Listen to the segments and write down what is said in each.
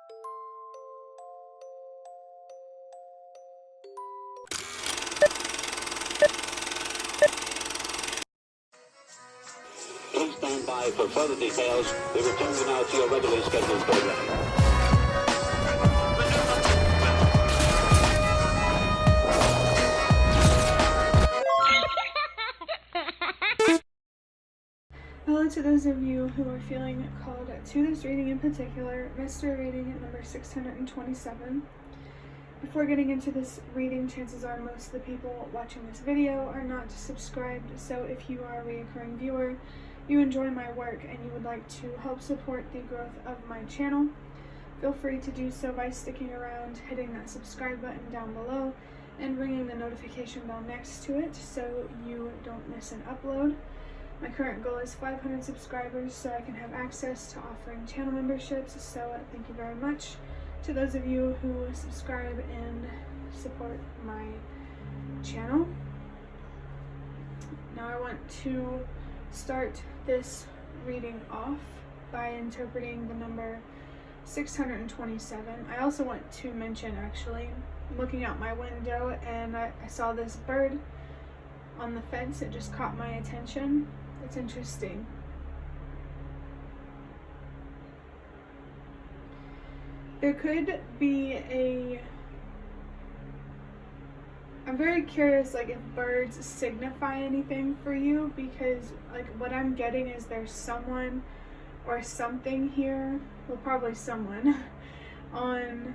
Please stand by for further details. We return you now to your regularly scheduled program. Hello to those of you who are feeling called to this reading in particular, mystery reading number 627. Before getting into this reading, chances are most of the people watching this video are not subscribed, so if you are a recurring viewer, you enjoy my work, and you would like to help support the growth of my channel, feel free to do so by sticking around, hitting that subscribe button down below, and ringing the notification bell next to it so you don't miss an upload. My current goal is 500 subscribers so I can have access to offering channel memberships, so thank you very much to those of you who subscribe and support my channel. Now I want to start this reading off by interpreting the number 627. I also want to mention, actually, looking out my window and I saw this bird on the fence. It just caught my attention. It's interesting. There could be I'm very curious, like, if birds signify anything for you, because, like, what I'm getting is there's someone or something here, well, probably someone, on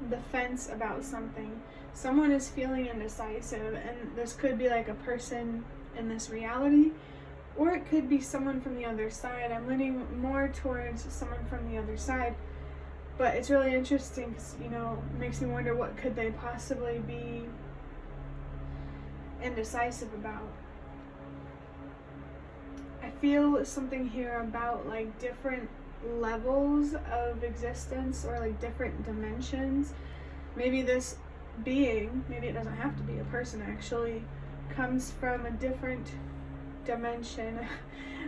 the fence about something. Someone is feeling indecisive, and this could be like a person in this reality, or it could be someone from the other side. I'm leaning more towards someone from the other side, but it's really interesting because, you know, it makes me wonder what could they possibly be indecisive about. I feel something here about, like, different levels of existence, or like different dimensions. Maybe this being, maybe it doesn't have to be a person actually, comes from a different dimension.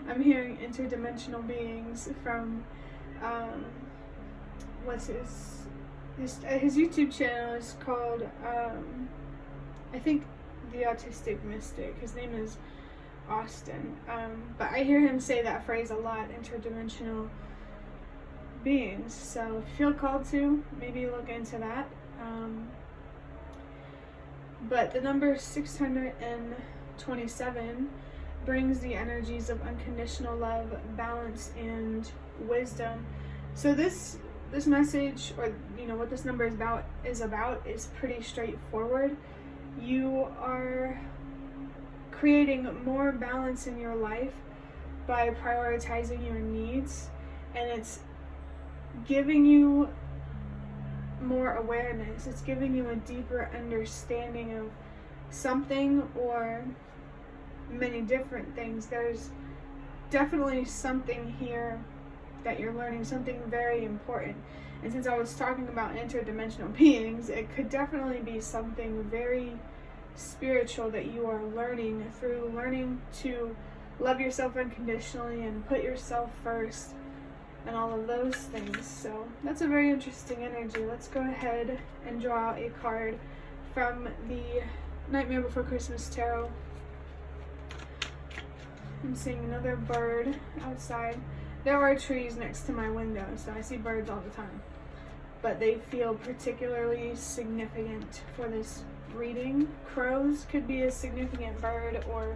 I'm hearing interdimensional beings from what's his YouTube channel is called I think The Autistic Mystic. His name is Austin, but I hear him say that phrase a lot, interdimensional beings. So if you feel called to, maybe look into that. But the number 627 brings the energies of unconditional love, balance, and wisdom. So this message, or, you know, what this number is about is pretty straightforward. You are creating more balance in your life by prioritizing your needs, and it's giving you more awareness. It's giving you a deeper understanding of something or many different things. There's definitely something here that you're learning, something very important. And since I was talking about interdimensional beings, it could definitely be something very spiritual that you are learning through learning to love yourself unconditionally and put yourself first and all of those things. So that's a very interesting energy. Let's go ahead and draw out a card from the Nightmare Before Christmas Tarot. I'm seeing another bird outside. There are trees next to my window, so I see birds all the time, but they feel particularly significant for this reading. Crows could be a significant bird, or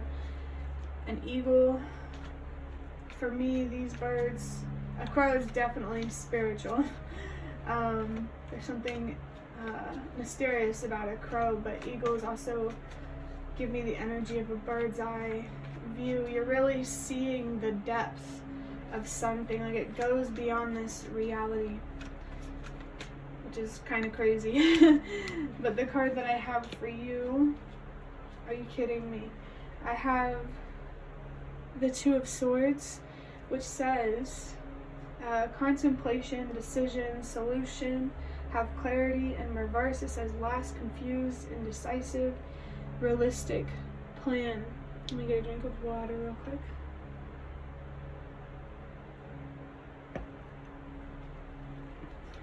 an eagle. For me, these birds, a crow is definitely spiritual. There's something mysterious about a crow, but eagles also give me the energy of a bird's eye view. You're really seeing the depth of something, like it goes beyond this reality, which is kind of crazy. But the card that I have for you, are you kidding me? I have the Two of Swords, which says contemplation, decision, solution, have clarity. In reverse, it says last, confused, indecisive, realistic, plan. Let me get a drink of water real quick.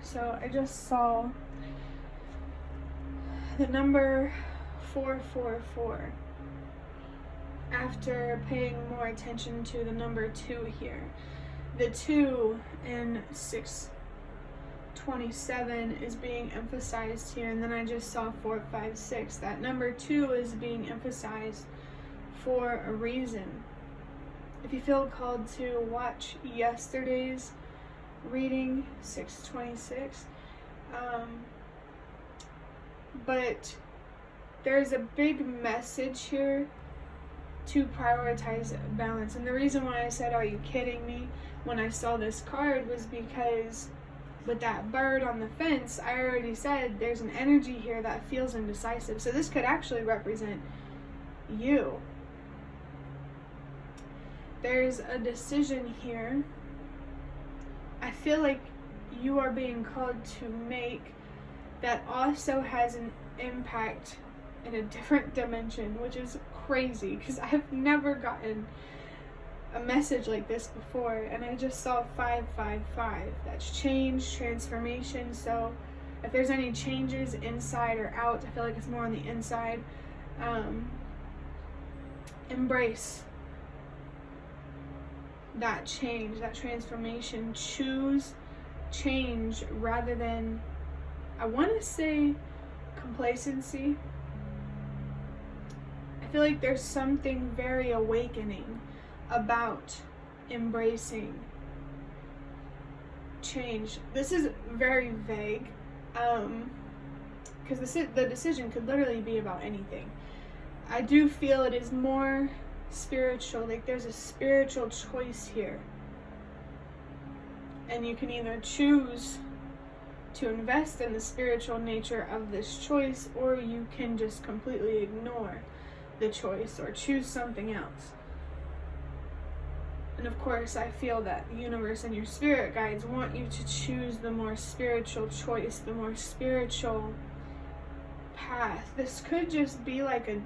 So I just saw the number 444 after paying more attention to the number 2 here. The 2 in 627 is being emphasized here, and then I just saw 456. That number 2 is being emphasized for a reason. If you feel called to watch yesterday's reading, 626, but there's a big message here to prioritize balance. And the reason why I said, are you kidding me, when I saw this card was because with that bird on the fence, I already said there's an energy here that feels indecisive. So this could actually represent you. There's a decision here. I feel like you are being called to make that also has an impact in a different dimension, which is crazy because I've never gotten a message like this before, and I just saw 555. That's change, transformation. So if there's any changes inside or out, I feel like it's more on the inside. Embrace that change, that transformation. Choose change rather than, I want to say, complacency. I feel like there's something very awakening about embracing change. This is very vague, because the decision could literally be about anything. I do feel it is more spiritual, like there's a spiritual choice here, and you can either choose to invest in the spiritual nature of this choice, or you can just completely ignore the choice or choose something else. And of course, I feel that the universe and your spirit guides want you to choose the more spiritual choice, the more spiritual path. This could just be like a,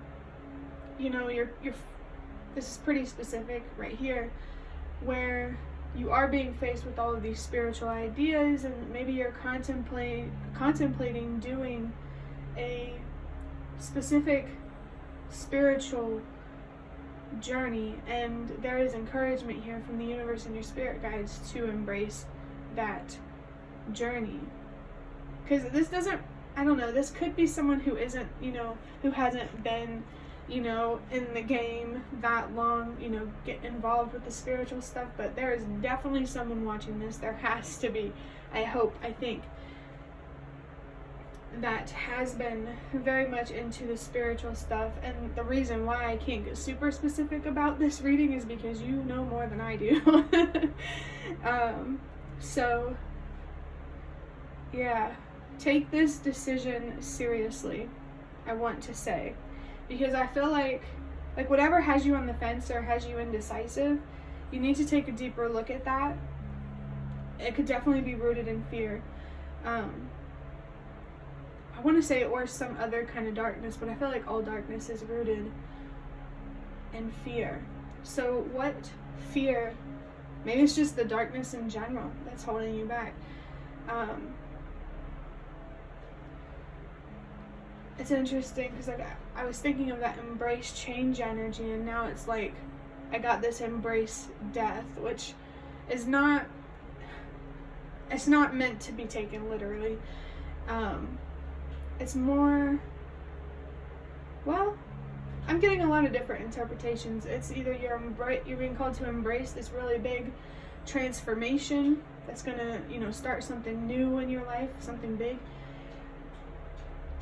you know, this is pretty specific right here, where you are being faced with all of these spiritual ideas, and maybe you're contemplating doing a specific spiritual journey, and there is encouragement here from the universe and your spirit guides to embrace that journey. Because this doesn't, I don't know, this could be someone who isn't, you know, who hasn't been, you know, in the game that long, you know, get involved with the spiritual stuff, but there is definitely someone watching this, there has to be, I hope, I think, that has been very much into the spiritual stuff. And the reason why I can't get super specific about this reading is because you know more than I do. So yeah, take this decision seriously, I want to say, because I feel like whatever has you on the fence or has you indecisive, you need to take a deeper look at that. It could definitely be rooted in fear. I want to say, or some other kind of darkness, but I feel like all darkness is rooted in fear. So what fear, maybe it's just the darkness in general that's holding you back. It's interesting because I was thinking of that embrace change energy, and now it's like I got this embrace death, which is not, it's not meant to be taken literally. It's more, well, I'm getting a lot of different interpretations. It's either you're being called to embrace this really big transformation that's gonna, you know, start something new in your life, something big,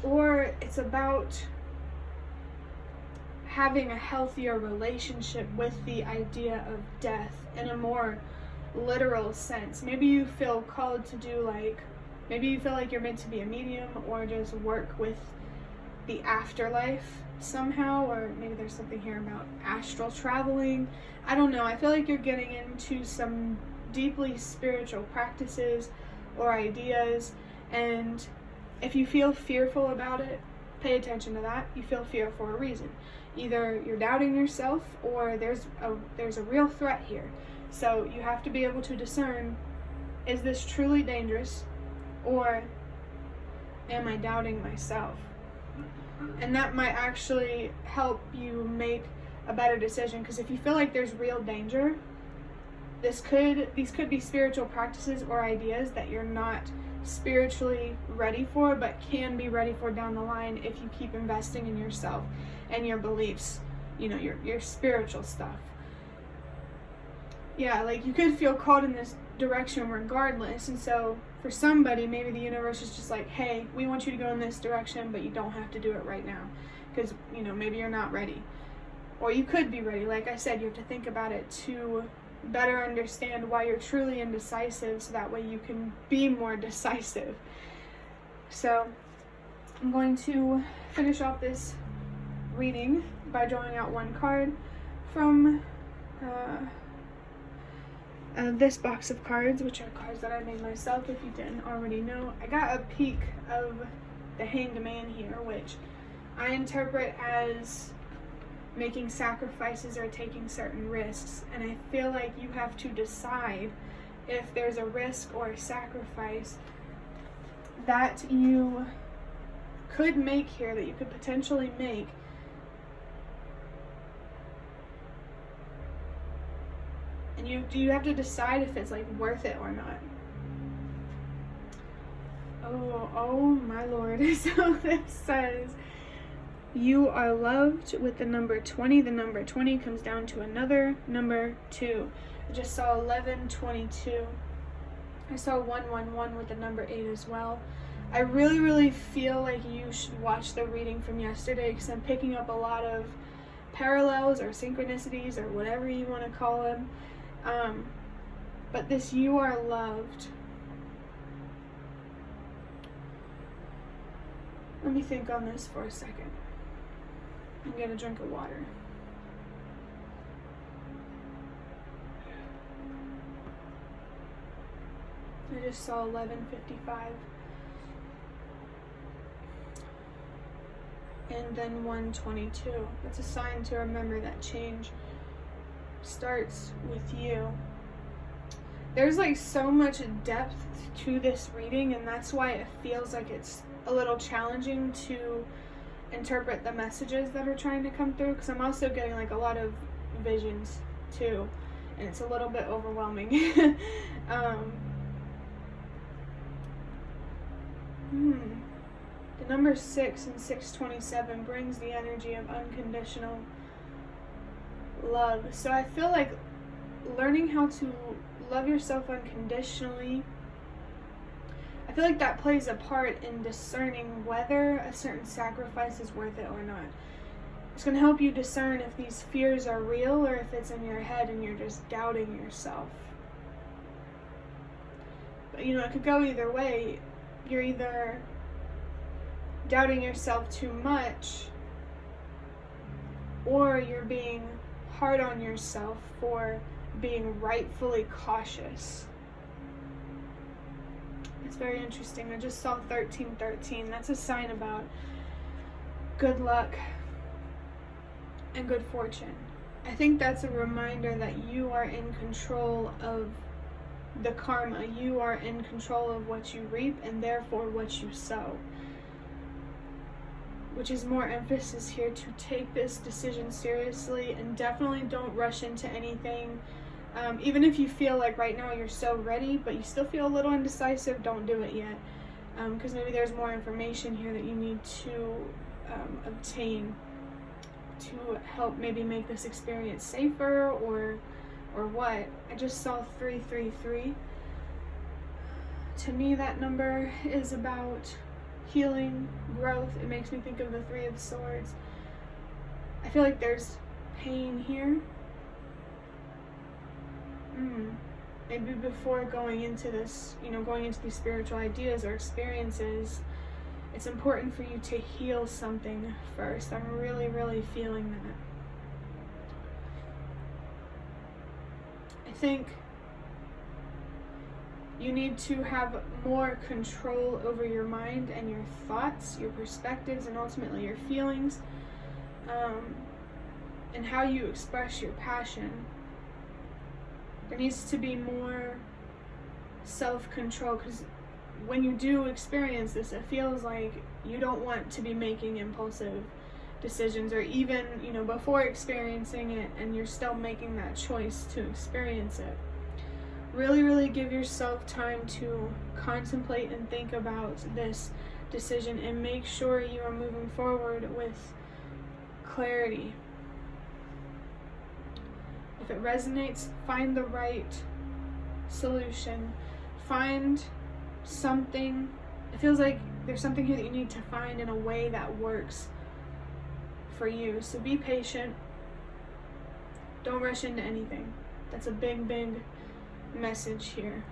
or it's about having a healthier relationship with the idea of death in a more literal sense. Maybe you feel called to do, like, maybe you feel like you're meant to be a medium or just work with the afterlife somehow, or maybe there's something here about astral traveling. I don't know. I feel like you're getting into some deeply spiritual practices or ideas, and if you feel fearful about it, pay attention to that. You feel fear for a reason. Either you're doubting yourself or there's a real threat here. So you have to be able to discern, is this truly dangerous, Or am I doubting myself? And that might actually help you make a better decision, because if you feel like there's real danger, these could be spiritual practices or ideas that you're not spiritually ready for, but can be ready for down the line if you keep investing in yourself and your beliefs, your spiritual stuff. Yeah, like you could feel called in this direction regardless, and so for somebody, maybe the universe is just like, hey, we want you to go in this direction, but you don't have to do it right now, because maybe you're not ready, or you could be ready. Like I said, you have to think about it to better understand why you're truly indecisive, so that way you can be more decisive. So I'm going to finish off this reading by drawing out one card from this box of cards, which are cards that I made myself, if you didn't already know. I got a peek of the Hanged Man here, which I interpret as making sacrifices or taking certain risks, and I feel like you have to decide if there's a risk or a sacrifice that you could make here, that you could potentially make, and you have to decide if it's like worth it or not. Oh my Lord. So this says, you are loved with the number 20. The number 20 comes down to another number 2. I just saw 1122. I saw 111 with the number 8 as well. I really feel like you should watch the reading from yesterday, because I'm picking up a lot of parallels or synchronicities or whatever you want to call them. But this you are loved. Let me think on this for a second. I'm gonna drink of water. I just saw 1155. And then 122. That's a sign to remember that change starts with you. There's like so much depth to this reading, and that's why it feels like it's a little challenging to interpret the messages that are trying to come through, because I'm also getting like a lot of visions too, and it's a little bit overwhelming. The number 6 and 627 brings the energy of unconditional love. So I feel like learning how to love yourself unconditionally, I feel like that plays a part in discerning whether a certain sacrifice is worth it or not. It's going to help you discern if these fears are real or if it's in your head and you're just doubting yourself. But it could go either way. You're either doubting yourself too much, or you're being hard on yourself for being rightfully cautious. It's very interesting. I just saw 1313. That's a sign about good luck and good fortune. I think that's a reminder that you are in control of the karma. You are in control of what you reap and therefore what you sow. Which is more emphasis here to take this decision seriously, and definitely don't rush into anything. Even if you feel like right now you're so ready, but you still feel a little indecisive, don't do it yet. Because maybe there's more information here that you need to obtain to help maybe make this experience safer, or what. I just saw 333. To me, that number is about healing, growth. It makes me think of the 3 of Swords. I feel like there's pain here. Maybe before going into this, going into these spiritual ideas or experiences, it's important for you to heal something first. I'm really feeling that. I think you need to have more control over your mind and your thoughts, your perspectives, and ultimately your feelings, and how you express your passion. There needs to be more self-control, because when you do experience this, it feels like you don't want to be making impulsive decisions, or even, you know, before experiencing it and you're still making that choice to experience it. Really give yourself time to contemplate and think about this decision, and make sure you are moving forward with clarity. If it resonates, find the right solution. Find something. It feels like there's something here that you need to find in a way that works for you. So be patient. Don't rush into anything. That's a big message here.